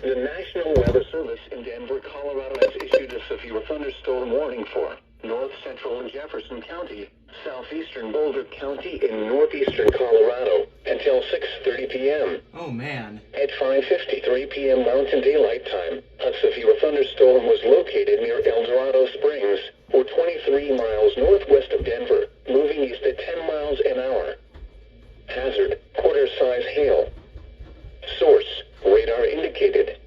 The National Weather Service in Denver, Colorado has issued a severe thunderstorm warning for north central and Jefferson County, southeastern Boulder County, in northeastern Colorado until 6:30 p.m. Oh, man. At 5:53 p.m. Mountain Daylight Time, a severe thunderstorm was located near El Dorado Springs, or 23 miles northwest of Denver, moving east at 10 miles an hour. Hazard, quarter-size hail. Source, radar indicated.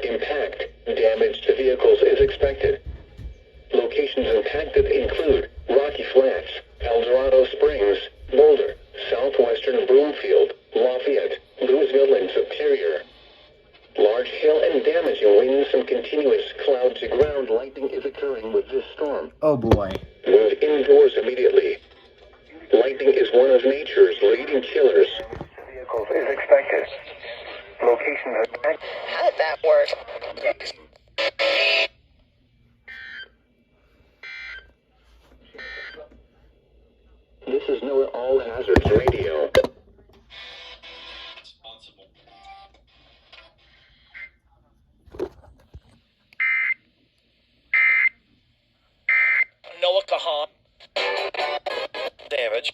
Impact, damage to vehicles is expected. Locations impacted include Rocky Flats, El Dorado Springs, Boulder, southwestern Broomfield, Lafayette, Louisville, and Superior. Large hail and damaging winds and continuous cloud-to-ground lightning is occurring with this storm. Oh, boy. Move indoors immediately. Lightning is one of nature's leading killers. Vehicles is expected. Locations impacted. How did that work? This is NOAA All Hazards Radio. Noah Kahan. Damage.